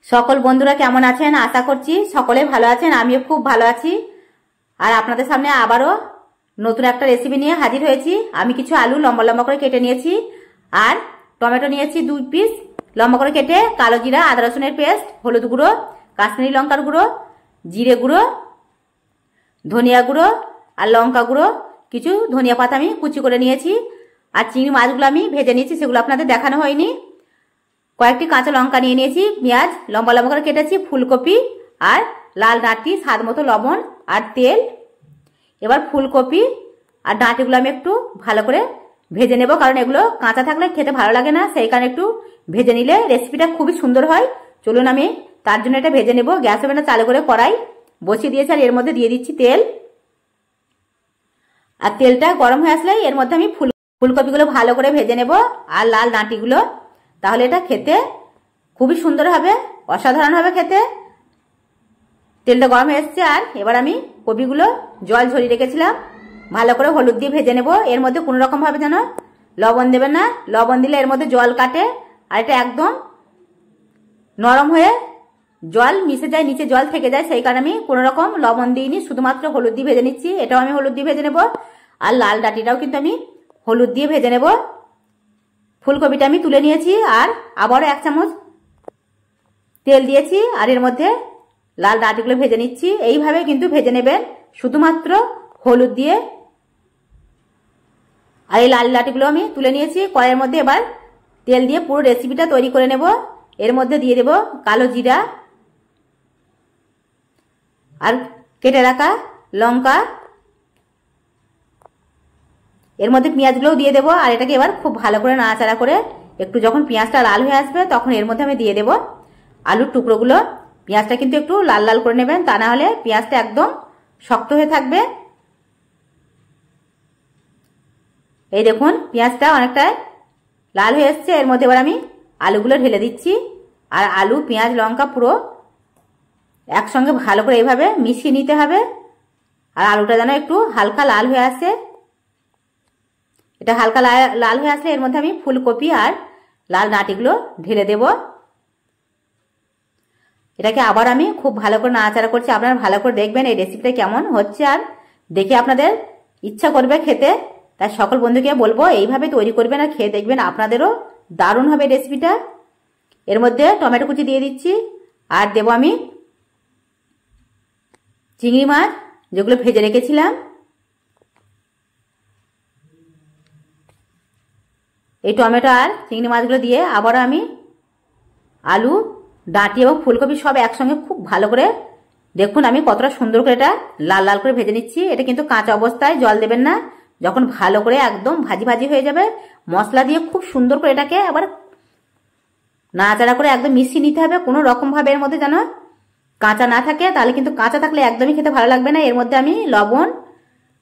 সকল বন্ধুরা কেমন আছেন? আশা করছি সকলে ভালো আছেন। আমিও খুব ভালো আছি। আর আপনাদের সামনে আবারও নতুন একটা রেসিপি নিয়ে হাজির হয়েছি। আমি কিছু আলু লম্বা লম্বা করে কেটে নিয়েছি আর টমেটো নিয়েছি 2 পিস লম্বা করে কেটে, কালো জিরা, আদা রসুনের পেস্ট, হলুদ গুঁড়ো, কাশ্মীরি লঙ্কার গুঁড়ো, জিরে গুঁড়ো, ধনিয়া গুঁড়ো আর লঙ্কা গুঁড়ো, কিছু ধনিয়া পাতা আমি কুচি করে নিয়েছি। আর চিংড়ি মাছগুলো আমি ভেজে নিয়েছি, সেগুলো আপনাদের দেখানো হয়নি। কয়েকটি কাঁচা লঙ্কা নিয়ে নিয়েছি, পেঁয়াজ লম্বা লম্বা করে কেটেছি, ফুলকপি আর লাল ডাঁটি, স্বাদ মতো লবণ আর তেল। এবার ফুলকপি আর ডাঁটিগুলো আমি একটু ভালো করে ভেজে নেব, কারণ এগুলো কাঁচা থাকলে খেতে ভালো লাগে না, সেই কারণে একটু ভেজে নিলে রেসিপিটা খুবই সুন্দর হয়। চলুন আমি তার জন্য এটা ভেজে নেব। গ্যাস ওভেনটা চালু করে কড়াই বসিয়ে দিয়েছি আর এর মধ্যে দিয়ে দিচ্ছি তেল। আর তেলটা গরম হয়ে আসলে এর মধ্যে আমি ফুলকপিগুলো ভালো করে ভেজে নেব আর লাল ডাঁটিগুলো, তাহলে এটা খেতে খুবই সুন্দর হবে, অসাধারণ হবে খেতে। তেলটা গরম হয়ে এসছে আর এবার আমি কপিগুলো জল ঝরিয়ে রেখেছিলাম ভালো করে হলুদ দিয়ে ভেজে নেব। এর মধ্যে কোনো রকম ভাবে যেন লবণ দেবেন না, লবণ দিলে এর মধ্যে জল কাটে আর এটা একদম নরম হয়ে জল মিশে যায়, নিচে জল থেকে যায়, সেই কারণে আমি কোনো রকম লবণ দিইনি, শুধুমাত্র হলুদ দিয়ে ভেজে নিচ্ছি। এটাও আমি হলুদ দিয়ে ভেজে নেব আর লাল ডাঁটিটাও কিন্তু আমি হলুদ দিয়ে ভেজে নেব। ফুলকপিটা আমি তুলে নিয়েছি আর আবারও 1 চামচ তেল দিয়েছি আর এর মধ্যে লাল ডাঁটিগুলো ভেজে নিচ্ছি। এইভাবে কিন্তু ভেজে নেবেন, শুধুমাত্র হলুদ দিয়ে। আর এই লাল ডাঁটিগুলো আমি তুলে নিয়েছি। কড়াইয়ের মধ্যে এবার তেল দিয়ে পুরো রেসিপিটা তৈরি করে নেব। এর মধ্যে দিয়ে দেব কালো জিরা আর কেটে রাখা লঙ্কা, এর মধ্যে পেঁয়াজগুলোও দিয়ে দেবো আর এটাকে এবার খুব ভালো করে নাড়াচাড়া করে একটু যখন পেঁয়াজটা লাল হয়ে আসবে তখন এর মধ্যে আমি দিয়ে দেবো আলুর টুকরোগুলো। পেঁয়াজটা কিন্তু একটু লাল লাল করে নেবেন, তা না হলে পেঁয়াজটা একদম শক্ত হয়ে থাকবে। এই দেখুন পেঁয়াজটা অনেকটা লাল হয়ে এসছে। এর মধ্যে এবার আমি আলুগুলো ঢেলে দিচ্ছি আর আলু, পেঁয়াজ, লঙ্কা পুরো একসঙ্গে ভালো করে এইভাবে মিশিয়ে নিতে হবে। আর আলুটা যেন একটু হালকা লাল হয়ে আসে। এটা হালকা লাল হয়ে আসলে এর মধ্যে আমি ফুলকপি আর লাল ডাঁটিগুলো ঢেলে দেব। এটাকে আবার আমি খুব ভালো করে নাড়াচাড়া করছি। আপনারা ভালো করে দেখবেন এই রেসিপিটা কেমন হচ্ছে, আর দেখে আপনাদের ইচ্ছা করবে খেতে। তাই সকল বন্ধুকে বলবো এইভাবে তৈরি করবেন আর খেয়ে দেখবেন, আপনাদেরও দারুণ হবে রেসিপিটা। এর মধ্যে টমেটো কুচি দিয়ে দিচ্ছি আর দেব আমি চিংড়ি মাছ যেগুলো ভেজে রেখেছিলাম। এই টমেটো আর চিংড়ি মাছগুলো দিয়ে আবারও আমি আলু, ডাঁটি এবং ফুলকপি সব একসঙ্গে খুব ভালো করে, দেখুন আমি কতটা সুন্দর করে এটা লাল লাল করে ভেজে নিচ্ছি। এটা কিন্তু কাঁচা অবস্থায় জল দেবেন না, যখন ভালো করে একদম ভাজি ভাজি হয়ে যাবে মশলা দিয়ে খুব সুন্দর করে এটাকে আবার নাড়াচাড়া করে একদম মিশিয়ে নিতে হবে। কোনো রকম ভাবে এর মধ্যে যেন কাঁচা না থাকে, তাহলে কিন্তু কাঁচা থাকলে একদমই খেতে ভালো লাগবে না। এর মধ্যে আমি লবণ,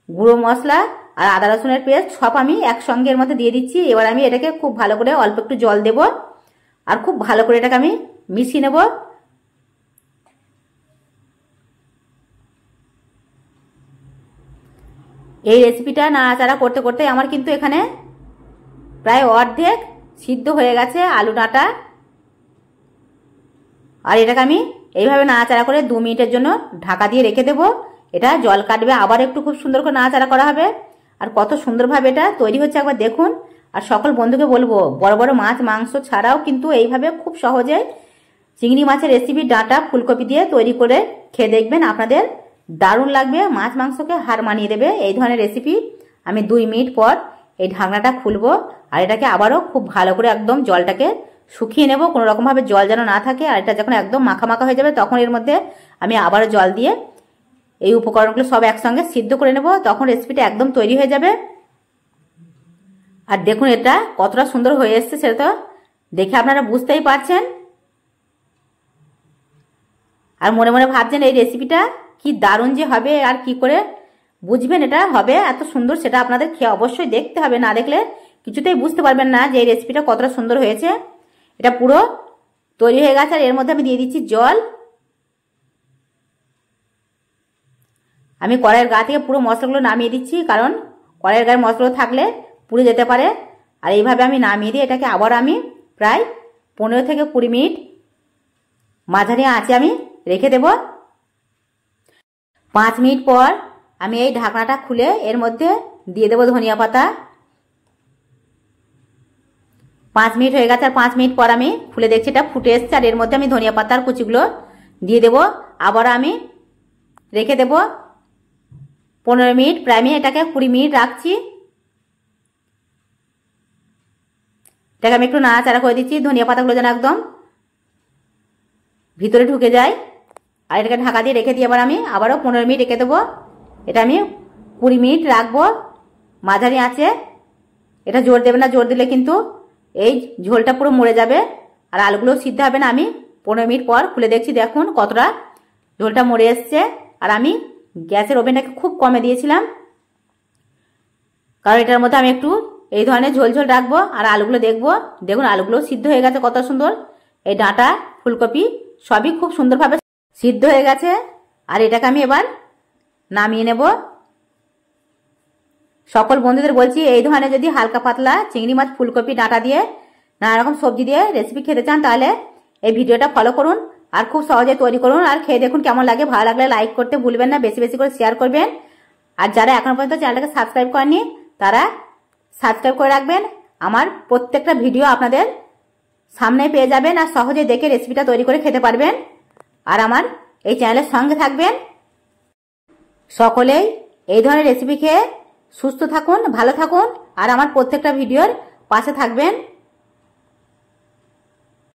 গুঁড়ো মশলা আর আদা রসুনের পেস্ট সব আমি একসঙ্গে এর মধ্যে দিয়ে দিচ্ছি। এবার আমি এটাকে খুব ভালো করে অল্প একটু জল দেব আর খুব ভালো করে এটাকে আমি মিশিয়ে নেব। এই রেসিপিটা নাড়াচাড়া করতে করতে আমার কিন্তু এখানে প্রায় অর্ধেক সিদ্ধ হয়ে গেছে আলু ডাঁটা। আর এটাকে আমি এইভাবে নাড়াচাড়া করে 2 মিনিটের জন্য ঢাকা দিয়ে রেখে দেবো। এটা জল কাটবে, আবার একটু খুব সুন্দর করে নাড়াচাড়া করা হবে। আর কত সুন্দরভাবে এটা তৈরি হচ্ছে একবার দেখুন। আর সকল বন্ধুকে বলবো বড় বড় মাছ মাংস ছাড়াও কিন্তু এইভাবে খুব সহজে চিংড়ি মাছের রেসিপি ডাঁটা ফুলকপি দিয়ে তৈরি করে খেয়ে দেখবেন, আপনাদের দারুণ লাগবে, মাছ মাংসকে হার মানিয়ে দেবে এই ধরনের রেসিপি। আমি 2 মিনিট পর এই ঢাকনাটা খুলবো আর এটাকে আবারও খুব ভালো করে একদম জলটাকে শুকিয়ে নেব, কোনো রকম ভাবে জল যেন না থাকে। আর এটা যখন একদম মাখা মাখা হয়ে যাবে তখন এর মধ্যে আমি আবারও জল দিয়ে এই উপকরণগুলো সব একসঙ্গে সিদ্ধ করে নেব, তখন রেসিপিটা একদম তৈরি হয়ে যাবে। আর দেখুন এটা কতটা সুন্দর হয়ে এসছে সেটা তো দেখে আপনারা বুঝতেই পারছেন। আর মনে মনে ভাবছেন এই রেসিপিটা কি দারুণ যে হবে, আর কি করে বুঝবেন এটা হবে এত সুন্দর, সেটা আপনাদের খেয়ে অবশ্যই দেখতে হবে, না দেখলে কিছুতেই বুঝতে পারবেন না যে এই রেসিপিটা কতটা সুন্দর হয়েছে। এটা পুরো তৈরি হয়ে গেছে আর এর মধ্যে আমি দিয়ে দিচ্ছি জল। আমি কড়াইয়ের গা থেকে পুরো মশলাগুলো নামিয়ে দিচ্ছি, কারণ কড়াইয়ের গায়ে মশলাগুলো থাকলে পুড়ে যেতে পারে। আর এইভাবে আমি নামিয়ে দিয়ে এটাকে আবার আমি প্রায় 15 থেকে 20 মিনিট মাঝারি আঁচে আমি রেখে দেব। 5 মিনিট পর আমি এই ঢাকনাটা খুলে এর মধ্যে দিয়ে দেব ধনিয়া পাতা। 5 মিনিট হয়ে গেছে, আর 5 মিনিট পর আমি খুলে দেখছি এটা ফুটে এসছে, আর এর মধ্যে আমি ধনিয়া পাতার কুচিগুলো দিয়ে দেব। আবার আমি রেখে দেব 15 মিনিট। প্রায় আমি এটাকে 20 মিনিট রাখছি। এটাকে আমি একটু নাড়াচাড়া করে দিচ্ছি, ধনিয়া পাতাগুলো যেন একদম ভিতরে ঢুকে যায়। আর এটাকে ঢাকা দিয়ে রেখে দিয়ে আবার আমি আবারও 15 মিনিট রেখে দেবো। এটা আমি 20 মিনিট রাখবো মাঝারি আঁচে। এটা জোর দেবে না, জোর দিলে কিন্তু এই ঝোলটা পুরো মরে যাবে আর আলুগুলো সিদ্ধ হবে না। আমি 15 মিনিট পর খুলে দেখছি, দেখুন কতটা ঝোলটা মরে এসছে। আর আমি গ্যাসের ওভেনটাকে খুব কমে দিয়েছিলাম, কারণ এটার মধ্যে আমি একটু এই ধরনের ঝোল ঝোল রাখবো। আর আলুগুলো দেখবো, দেখুন আলুগুলো সিদ্ধ হয়ে গেছে কত সুন্দর। এই ডাঁটা ফুলকপি সবই খুব সুন্দরভাবে সিদ্ধ হয়ে গেছে। আর এটাকে আমি এবার নামিয়ে নেব। সকল বন্ধুদের বলছি, এই ধরনের যদি হালকা পাতলা চিংড়ি মাছ, ফুলকপি, ডাঁটা দিয়ে নানা রকম সবজি দিয়ে রেসিপি খেতে চান, তাহলে এই ভিডিওটা ফলো করুন আর খুব সহজে তৈরি করুন। আর খেয়ে দেখুন কেমন লাগে। ভালো লাগলে লাইক করতে ভুলবেন না, বেশি বেশি করে শেয়ার করবেন। আর যারা এখনো পর্যন্ত চ্যানেলটাকে সাবস্ক্রাইব করেননি তারা সাবস্ক্রাইব করে রাখবেন। আমার প্রত্যেকটা ভিডিও আপনাদের সামনে পেয়ে যাবেন আর সহজে দেখে রেসিপিটা তৈরি করে খেতে পারবেন। আর আমার এই চ্যানেলের সঙ্গে থাকবেন। সকলেই এই ধরনের রেসিপি খেয়ে সুস্থ থাকুন, ভালো থাকুন আর আমার প্রত্যেকটা ভিডিওর পাশে থাকবেন।